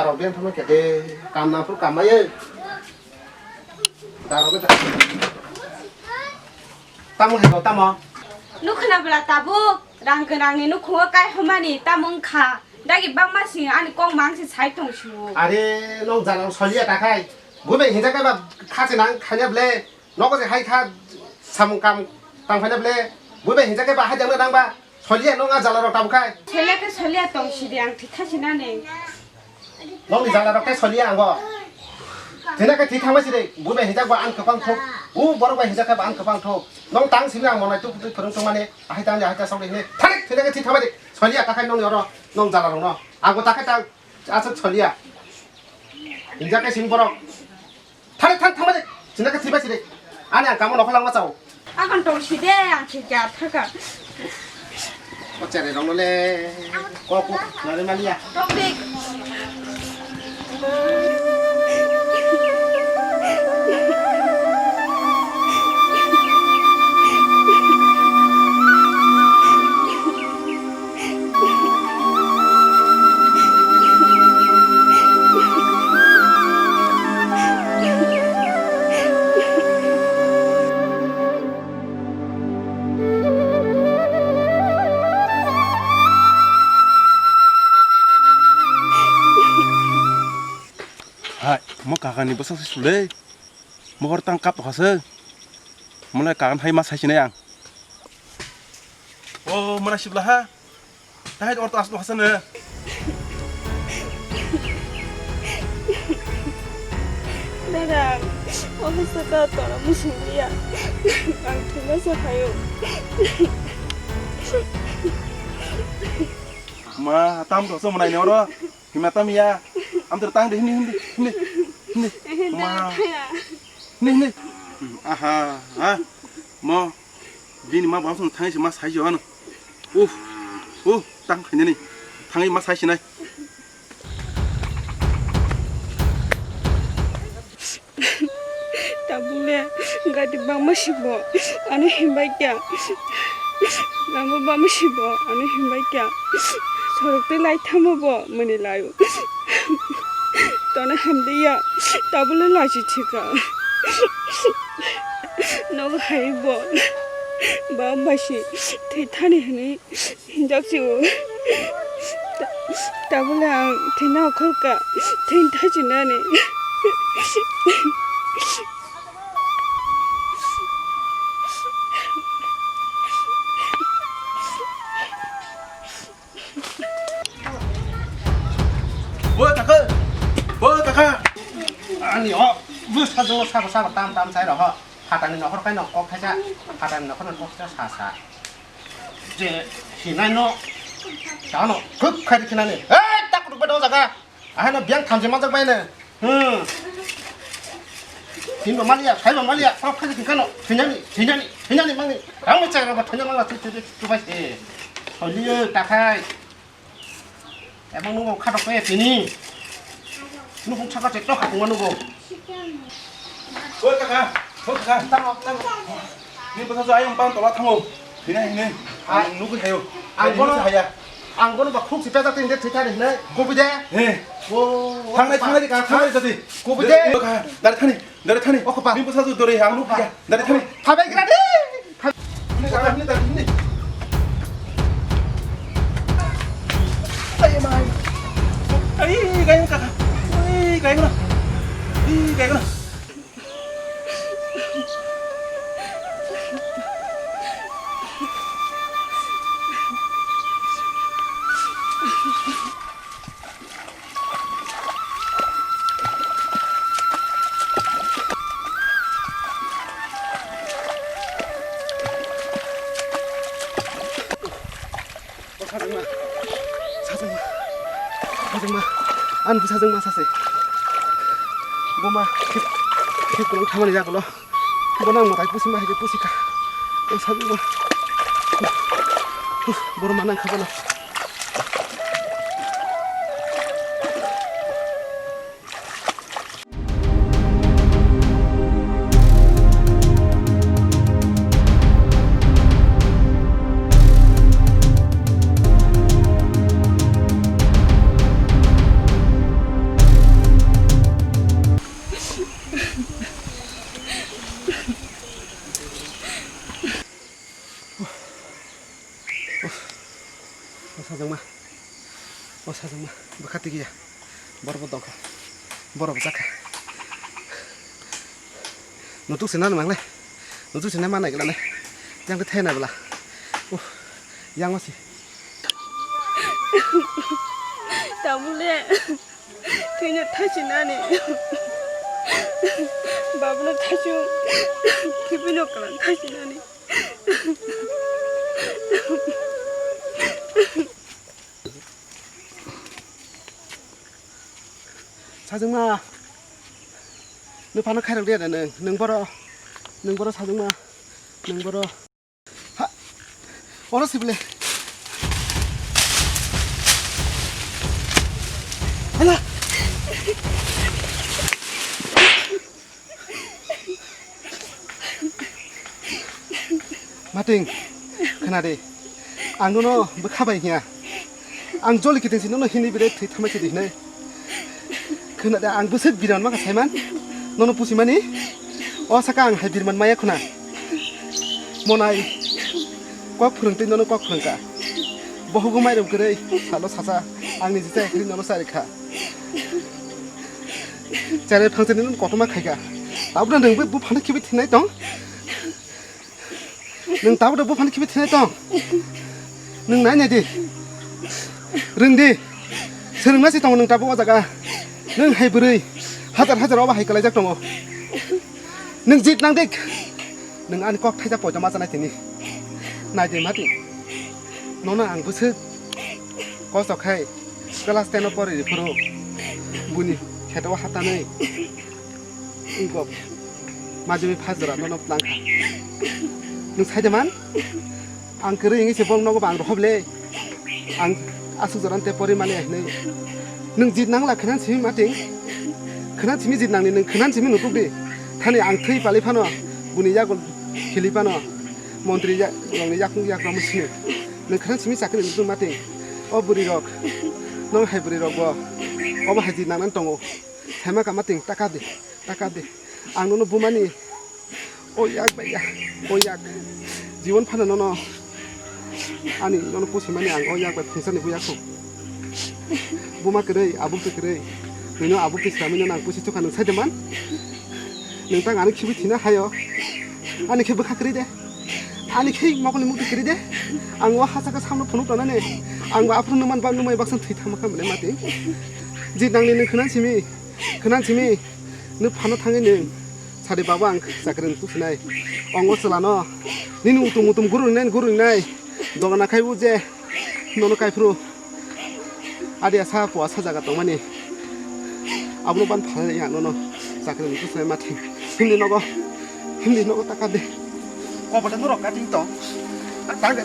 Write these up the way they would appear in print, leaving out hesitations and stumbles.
darah biar sama kede kamna pun kamaya darah itu tamu hego tamu nu khana bla tabu rang kenang ni nu kho kai hamani tamung kha dagi bang ma sing ani kong mang si chai tong chu 아래 너 자랑 설리야 다카이 뭐면 해자가 봐 카지 난 카냐블레 너거지 하이카 삼감 땅파냐블레 뭐면 해자가 봐 하장나 당봐 설리야 너가 잘라러 타부카이 chele ke chele tong si diang thi tha sina ne 너니 잘라러 까 설리야 안거 제나가 뒤타마시래 뭐면 해자가 안 급방 톡우 뭐라고 해자가 안 급방 톡너 땅 심랑 뭐나 또 그런 동안에 하이땅 하이땅 성리네 타릭 제나가 뒤타마리 설리야 다카이 너 열어 너 잘라러 너 아고 다카이 딱 아서 설리야 인자가 심보러 타릭 타마리 제나가 뒤바시래 아니 안 가면 너랑 맞아 akan tong si de yang chi ja tha ka 어째래 너네 꼬꼬 너네 말이야 tong dik Hai, mau kakak nih besar sudah, mau orang tangkap hasil, mulai kakak hai mas hai sini yang, oh mana sebelah ha, dah orang tas hasil nih, Dadang, aku suka tolong musim dia. Ang terima sahayo. mah tam tuh semua naik orang, gimana tam ya, am tertang deh ini, mah, ini, aha, ah, mau, bini mah langsung tangi si mas hai jalan, tang ini nih, tangi mas hai sini. Tabule, nggak di bang masih bo, anu himbai kya, namu bang masih bo, anu himbai kya, sorok te lai thamu bo, meni layu, tona hamdiya, tabule lagi cika, nog hai bo, bang masih, te thani hani, hinjak siu, tabule ang tina kolka, tin thajina ne. Bơ kakak, 아니 왜 사줘 사고 땀 사이로 하 하다는 너 허락해 놓고 하자 하다는 너 허는 꼭 사사 이제 희난 너 자노 그 카이트 나네 에이 딱 그렇게 넣어자가 아나 비앙 탐지만 작 봐야네 빈도 말이야 살도 말이야 딱 카이트 가노 그냥이 막니 아무 짜가 봐 그냥 막아 두 바시 설리여 딱하이 에방 누구 카드 빼 비니 누구 차가 제쪽 갖고 가는 거 bơ kakak, 땅어 ini besar saya yang bang tolak kamu, ini, nunggu hayo, 안 거는 막 혹시 빼닥대는데 되타네 고비대 당나지 저기, 고비대 나를 타니, 민 besar 노래 양 누구 야, 나를 타니, 파백이라니 ini, ayo kayu kakak, kayu mana, 사정마 안 부사정마 사세 뭐마 그럼 가만히 자고로 뭐랑 뭐 달고 싶마 해게 뿌시까 사정마 뭐로 만난 가거나 사정마 뭐카티기야 버러버 덩카 버러버 자카 너도 세나는 망래 너도 세나 만나 이거라네 양그 태나 불라 오 양마시 나물래 그냥 다시 나네 바보는 다시 기분이 없거든 다시 나네 사정마 너 바로 카이랑 돼야 되는 능 벌어 사정마 능 벌어 하 어렸을 bil래 하나 마팅 그나데 안 너너 뭐 카바이냐 안 졸리 기등시 너너 힘이 비래 타마치 되네 그나데 안 부스 비란 마가 사이만 너너 부시마니 어사까 안 할비만 마야 쿠나 모나이 꽉 푸릉때 너너 꽉 푸릉까 버후고 마이름 그래 살로 사사 안니 진짜 그리 너너 사리카 자네 방세는 거토마 카이가 나보다 능부 뭐 파는 기비 티나이 똥 능 나보다 뭐 파는 기비 티나이 똥능 나냐디 른디 서릉나시 똥 능 따보 와자가 능 하이브르이 하जार 어바 하이kalai jak tongo 능 짓 낭데 능 안이 꽉 타자 보자 맞잖아 되니 나지 마디 너는 안 부스 거석해 클라스 테너 버리 프로 부니 캐도 하다네 이거 마주미 파즈라 너는 랑카 능 사자만 안 그래 이게 제봉 너고 방로 허블레 안 아수저한테 버리 만에 능 짓 낭라 그냥 지미 마팅 그난 지미 짓 낭니 그난 지미 누구비 타니 앙트이 빨리 파노 부니 야고 길리 파노 몬트리 야 롱니 야쿵 야고 무시네 능 그난 지미 사크는 누구 마팅 어 부리럭 너 하이 부리럭 뭐 어바 하지 낭난 똥오 세마가 마팅 따까디 안 너는 부마니 오약 바야 오약 지원 파는 너너 아니 너는 보시만이 안 오약 바 풍선이 부약고 부마 그래 아부도 그래 너는 아부도 사면은 안 보시 척하는 사자만 능땅 아는 키비 티나 하여 아니 키비 카 그리데 아니 케이크 먹을 먹도 그리데 안와 하사가 삼로 보는 거나네 안과 앞으로 너만 밥 너만 박선 트이 타막하면 내 마디 지당리는 그난 짐이 너 파노 탕에는 사리 바방 사그런 투스나이 엉고슬라노 니는 우뚱 구르나이 너가 나 카이부제 너는 카이프로 아디야 사포와 사자가 동만이 아무로 반 팔이야 너너 사그런 투스나이 마티 힘이 너고 딱한데 어버다 너로 까징떠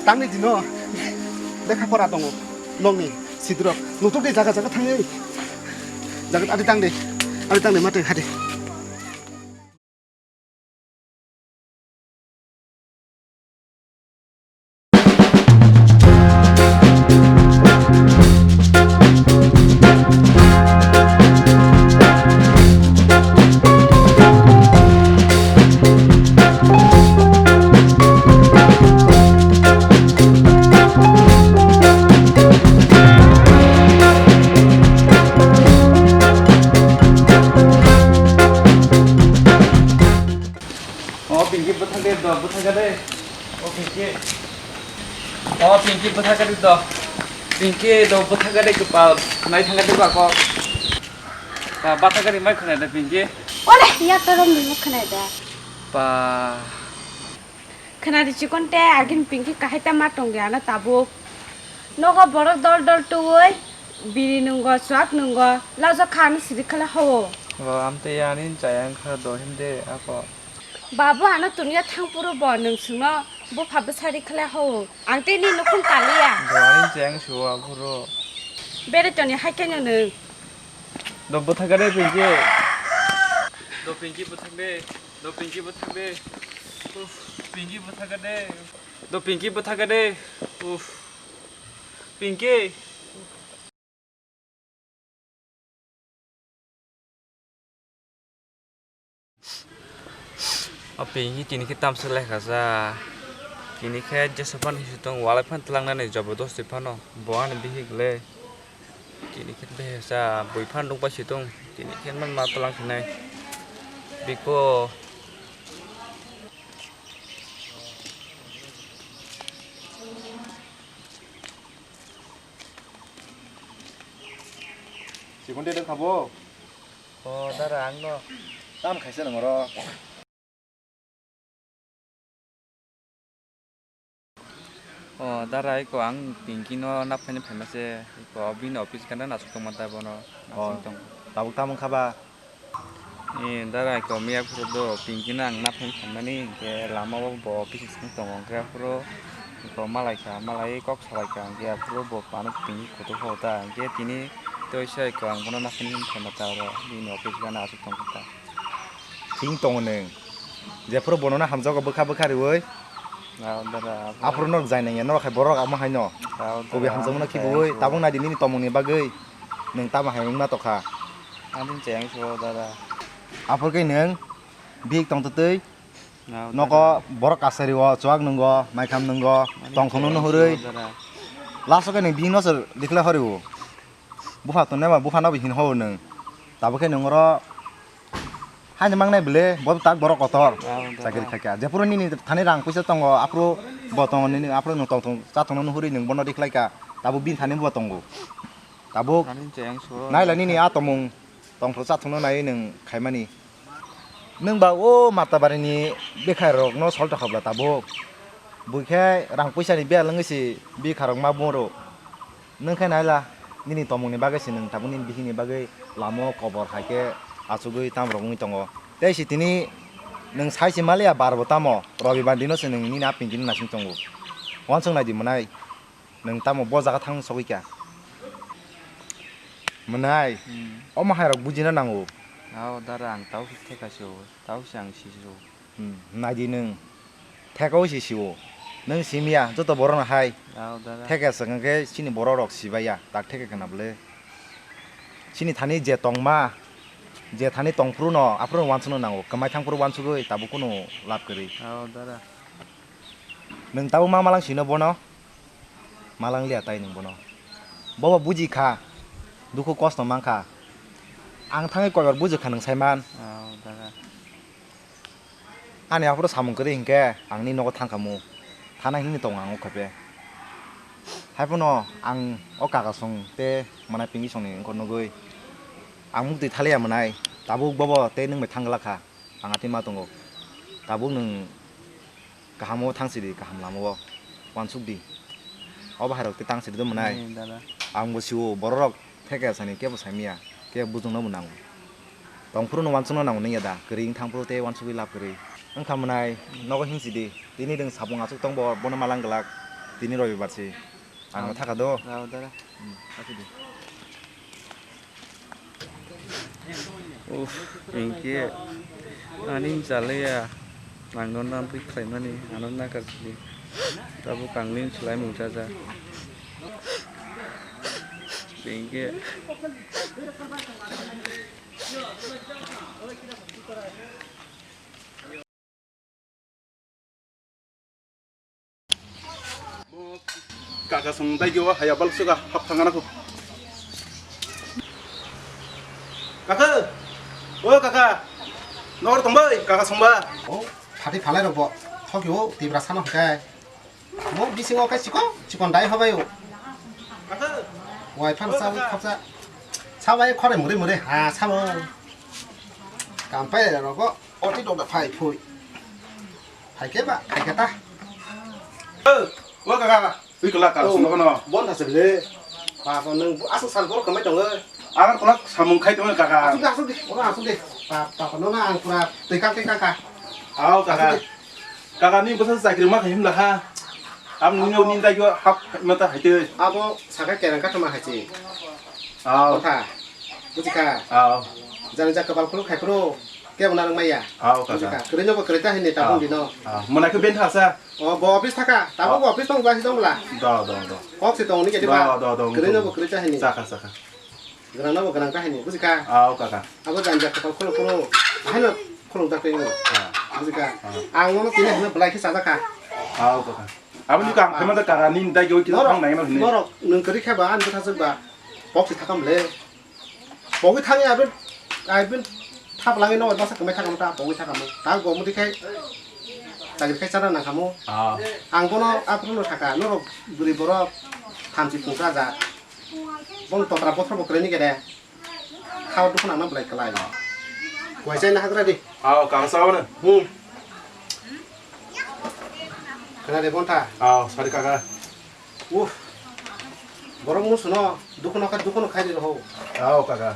땅내 지너 내가 거라 동어 롱니 시들어 노쪽대 자가 탕내 자가 아디 땅내 마트 하디 핑키 부탁하리 더 핑키 너 부탁하리 그 빠, 나이 상가리 거 빠, 바타가리 말 크네다 핑키 오래 야 그럼 뭐 크네다 빠 그나디 지건데 아긴 핑키 카이타 마통게 하나 타보 너가 버럭 덜덜 또이 비리는 거 수학 는 거 라자 칸 시리칼 하오 아무튼 야닌 자양 카도 힘들 아고 바보 하나 두니야 탕부로 버 능승어 뭐 밥을 사리 칼 하오 앙테니 너콘 깔리야 야닌 자양 좋아 부러 베레전이 하이케냐는 너 부탁하리 핑키 너 핑키 부탁해 너 핑키 부탁해 핑키 부탁하래 너 핑키 부탁하래 핑키 핑키 kini kita amseleh kaza kini kayak jasapan hisutong walaipan telangnan jabodosipano boan bihigle Kini kan biasa boyfriend dong pas itu. Kini kan man matalang sinay. Biko 지금 데는 가보. darah angno. 땀 가시는 거라. Darah iko ang pinky no napanya famous iko bin office kan na sukong mata bono. Nasintong. 나북 땀은 가봐. Darah iko miya puro do pinky na ang napanya famani ke lama bo office sintong ke puro iko malai kok salai ka ke puro bo panu pinky koto hota ke tini to isa iko ang bono napanya famata ro bin office kan na sukong mata. 딩동은 이제 프로 보노나 함저가 버카버카리워이 Darah 앞으로 너 자이네 너 খাই বড় আমা হাইনো কবি 함저ম나 키보이 따봉나 디니 তমনি বাগৈ नों तामा हायमना तखा Anin ceng so darah. 앞으로 कै नों बिग तंततै नको बरक आसारिव चवाक नंगो माइखाम नंगो तंखनो हरै लासोकै नों बिग नसर दिखला हरिव बुफा तनेबा बुफा नबि हिन हो नों ताबोकै नंगरो हानि मांगनाय बले बब ताक बरक कतर साकिर खाका जेपुरो नि थाने रां पैसा तंगो आपरो बतंग नि आपरो नों तंथं जाथंनो हरै नों बन दिखलायका ताबो बिन थाने बतंगो ताबो Anin ceng so. नायलानि नि आतमं तंथं जाथंनो नाय नों खायमानि नों बा ओ माताबारिनि बेखारक न सल्टा खाबला ताबो बुखे रां पैसानि बे लंगसि बेखारक मा बरो नों खाय नायला निनि तमंनि बागैसि नों ताबुनि बिहिनि बागै लामो कबर हायके आसुगै तामरगुनि तंगो तेसि तिनि नों साइसि मालिया बारबो तामो रबिबार दिनोसो नों नि ना पिंगिनि नासिं तंगो वानसं नायदि मनाय नों तामो बजागा थां सगैका मनाय अमा हायरक बुजिना नांगौ Darah ang tahu kita kasih, tahu siang sih so. नायदि नों थेकाव सिसिवो नों सिमिया जत बरन हाय Darah. थेका संगे सिनि बररक सिबाया ताक थेका कनाबले सिनि थानि जे तंगमा जे थानि तंफ्रु न आफ्रो वानसनो नांगौ कमाय थांफ्रु वानसुगै ताबो कोनो लाब करै Darah. नों ताबो मा मालां सिनो बनो मालां लिया ताय नों बनो बबा बुजिखा दुखु कष्ट मांखा आं थाङै कयबार बुजिखा नों सायमान Darah. आंनि आफोर सामुंखौ हिंके आंनि न'आव थांखामु थाना हिंनि दं आं अखाबे हायफोनो आं अकागासं ते माने पिंगि संनि नगै आं मुक्ति थालिया मोनाय दाबो बबो ते नोंबाय थांगलाखा आंहाति मा दङ दाबो नों गाहामाव थांसिदि गाहाम लामाव वानसुकदि अ बाहेराव ते थांसिदि मोनाय Darah. आंबो सिवो बररक थेका सानि केबो सामिया के बुजोंनो मोनांगौ दंफ्रुनो वानसुनो नांगौ नैया दा गोरिं थांफ्रु ते वानसुगै लाब गोरै ओंखामनाय नगो हिंसिदि दिनै जों साबुं आसुक दंबो बनो मालां गलाक दिनै रबिबारसि आंनो थाखाद' Darah. Pinky. Anin jale ya. Langgon nampik klaimani, anon nakar sini. Tabu kanglin selain mujaza. Pinky. Kakak song daigyo hayabal suga hapanganaku kakak oh kakak nor tombai kakak songba 어 다리 발라로 뭐 턱요 디브라 사나 가뭐 미싱어 가 치건 다이 하바요 kakak 와이판 싸우 컵사 사와이 커레 무레 아 사모 깜빠이라고 어디 도다 파이 포이 파이케바 파이케다 oh kakak wih kelak kakak song kono 뭔 하실래 아 너는 아스 살고 그만 좀 akan kelak samung kai tuh kakak 아스디 오늘 아스디 빠 너나 안 쿠라 떼깡 aw kakak kakak ni bosan sakit rumah him lah ha am nunyo nin daigyo hap mata haite 아뭐 사갈 때는 같은 말 하지 aw 좋다 무지까 aw 자는 자 그발 풀 칼프로 깨보나는 마야 aw 무지까 kakak 그러냐고 그랬다 했네 따봉디 너 mana ke ben thasa 뭐 오피스 타까 따봉 오피스 동 가시 동라 do 혹시 동니 게 디바 do 그러냐고 그랬다 했니 saka 그러나 뭐 그런 거 했니 무지까 aw kakak 아버 잔자 그발 풀로 하는 풀로 딱 되는 무지까 앙노는 tiene 하는 블라이키 사다까 aw kakak abang juga kemana kakak nin daigyo kita 너로 orang naik mana 너로 는 그렇게 봐 안도 타서 봐 bọc thì thằng cầm lên bọc cái thằng ai bên tháp lăng nó nó sẽ cầm mấy thằng cầm ta bọc cái thằng cầm ta gồm một cái tại cái sao nó kamu ang kono apa no thaka no buri boro thamsi pungsa ja bon totra bothro bokreni kede khao du khana na blai kalai quay trên hắc ra đi càng sau nữa cái này để bon tha sorry kakak borong musuh no dukun khai di roh kakak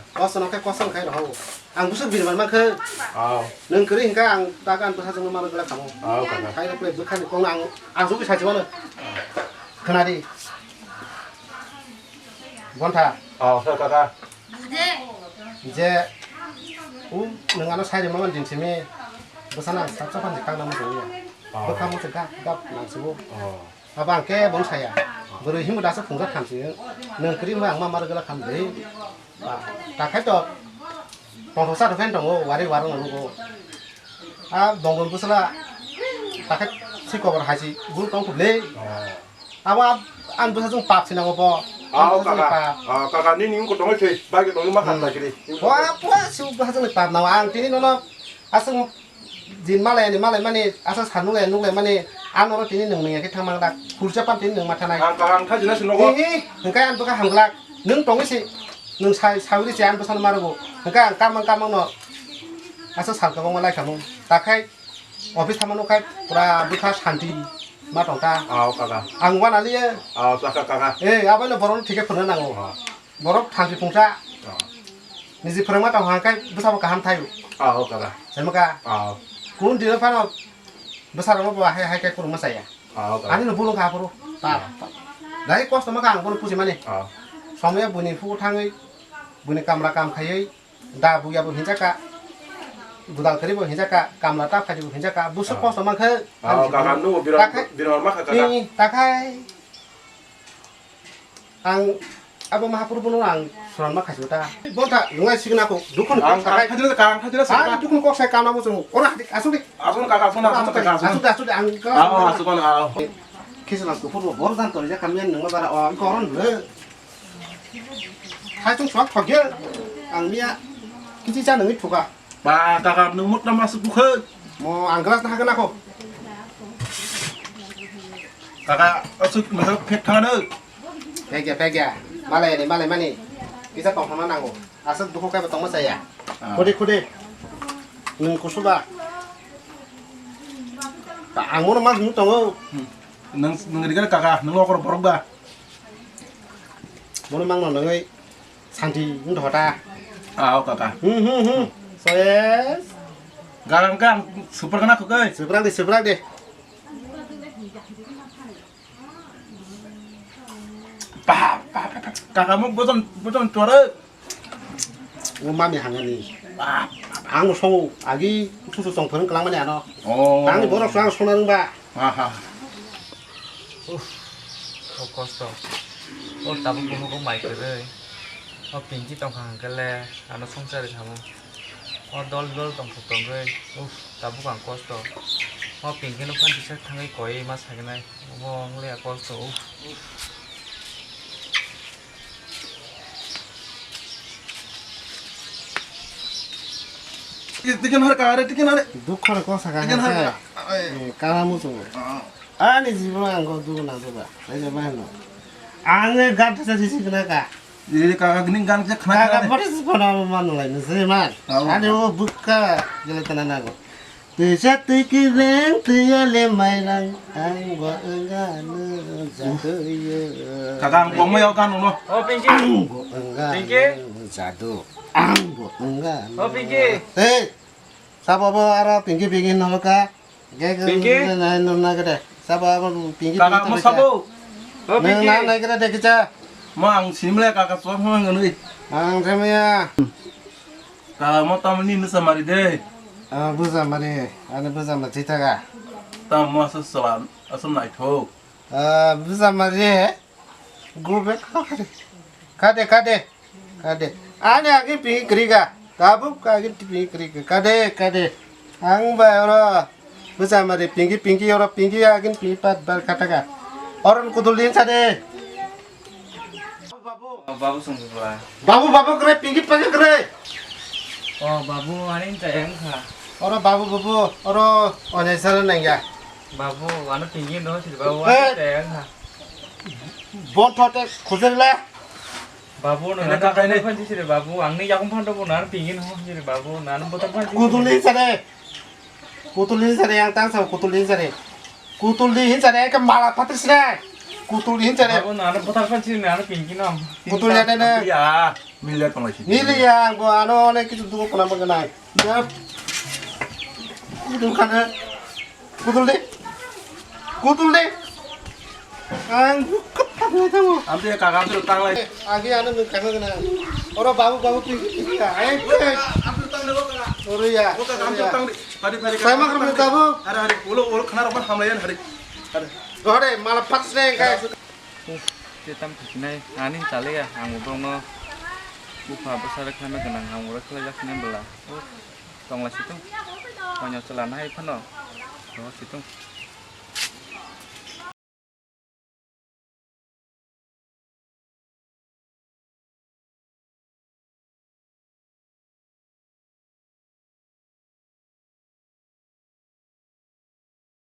kosong khai roh ang busuk bin man ke neng keri hingga ang takan tu sajeng mana gelak kamu kakak khai play bukan kong ang suki saja mana kena di bon tha sorry kakak je neng ano sai di mana din simi busana sap-sapan di kang nama tu ya kamu cegah gap langsung abang ke bon saya baru himu dasar fungsa kamsi neng keri mah ang mana gelak kamu deh tak khai to penghosa tuh dong, warung nunggu. Donggon busla, pakai si koper haji, bulu tong kubli. An busa tung pak sinang opo. kakak ini kau tunggu sih, bagi tunggu makan lagi deh. Wah, si busa tung pak nawang, tini nono asal jin malay mani asal sanung le mani orang tini neng mengakai thamang dak, kurcapan tini neng mata naik. Kakak jelas sinogo. Engkai an buka hamglak, neng tongi si. Nung sawi si an pesan marugo, engkau kamang no, asal salka kau malai kamu, tak kai, office taman kai, pura buka santi, matong ta, kakak, angwan ali ya, kakak, apa lo borong tiga pernah nango, borong tangsi pungsa, nisi pernah matong hangkai, besar kaham tayu, kakak, sama ka, kun di depan besar apa buah hai kai kurung saya, ani lo bulung kapuru, dari kos sama kang pun pusi mana, somnya bunyi fu tangai bunyi kamera kam kayai dah buya bu hinjaka budal keri bu hinjaka kamera tap kaji bu hinjaka busuk kos sama ke kakak nu biar mak kakak ini takai ang apa mahapur pun ang suran mak kasih ta bonta ngai sing aku dukun takai hadir dukun kok saya kamera musuh orang asuh di kakak asuh ang kisah aku pun baru dan kerja kalian nengah bara orang koron dulu hai trong xóa thoạt kia ang mía cái chi cha nâng ít thuộc à kakak nu mut nama masuk buka mau ang gelas nah kena kok kakak masuk pet tangan deh pega malai ni bisa tong sama nango asal duku kayak betong masa ya kode neng kusuba tak angun mas nu tong neng kakak neng lokor borba mau mang nong neng santi nu ta kakak soes gang super kena kok seberang deh kakakmu bosan suara mami hangan ni ang song agi susu song perang kelang mana no tang borok sang sonang ba kosto tabu kuno mai kere pinki tong hang kele ano songsa de kamu dol tong putong re tabu kang kosto pinki no kan bisa tangai koi mas hagenai ngomong le kosto tikan hari dukkor ko saka ha kala musu ani jibon anggo du na soba sai ba no ang gat sa sisi kena ka jadi kakak gini gan kena ka baris pona man lai nse man ani o bukka jele tanana go Tisa tikireng tiya le mairang anggo enggak ne jatuh kakak ngomong ya kan no pinki anggo enggak Pinky? jatuh anggo enggak Pinky sapa ara pinky nama ka Pinky? na gede sapa pinky kakak mau sabo Pinky na gede de kita mang sini mulai kakak suami ngene ang semia kakak mau tamani nusa mari deh buza mari ana buza mari ka tam mau sesuatu asam naik ho buza mari gobe kade ane agi pinky kriga tabu kagi pinky kriga kade ang ba ora buza mari pinky ora pinky agin pipat bar kataga orang kudulin sade babu sungguh. babu kere pinggir pakai kere. Oh babu ani sayang kah? Orang babu, orang orang sana neng ya. Babu anu tinggi no sih babu Eh. ani sayang kah? Bon thote khusus lah. Babu no nana kan panci sih babu, angni jagung panto pun nana tinggi no sih babu, nana botol panci. Kutulin sana yang tang sama kutulin sana ke malah patris lah. Kutulin sana. Babu nana botol panci nana tinggi no. Kutulnya ada. Ya, miliar pang lagi. Ini yang gua anu oleh kita dua pernah mengenai. Ya. Kutul kan? Kutul deh. Ang ketemu kamu. Am tuh kakak tuh tang lagi. Agi anu kamu kena. Orang babu tinggi ya. Am tuh tang deh kakak. Sorry ya. Kakak am tuh tang deh. Hari. Saya mah kerja babu. Hari. Ulu kena rokan hamlayan hari. Gore malah patris nih kayak. Kita begini, ani cale ya, angurung no. Buka besar kena kenang angurung kelajak nih belah. Tong lah situ. Banyak celana itu no. Situ.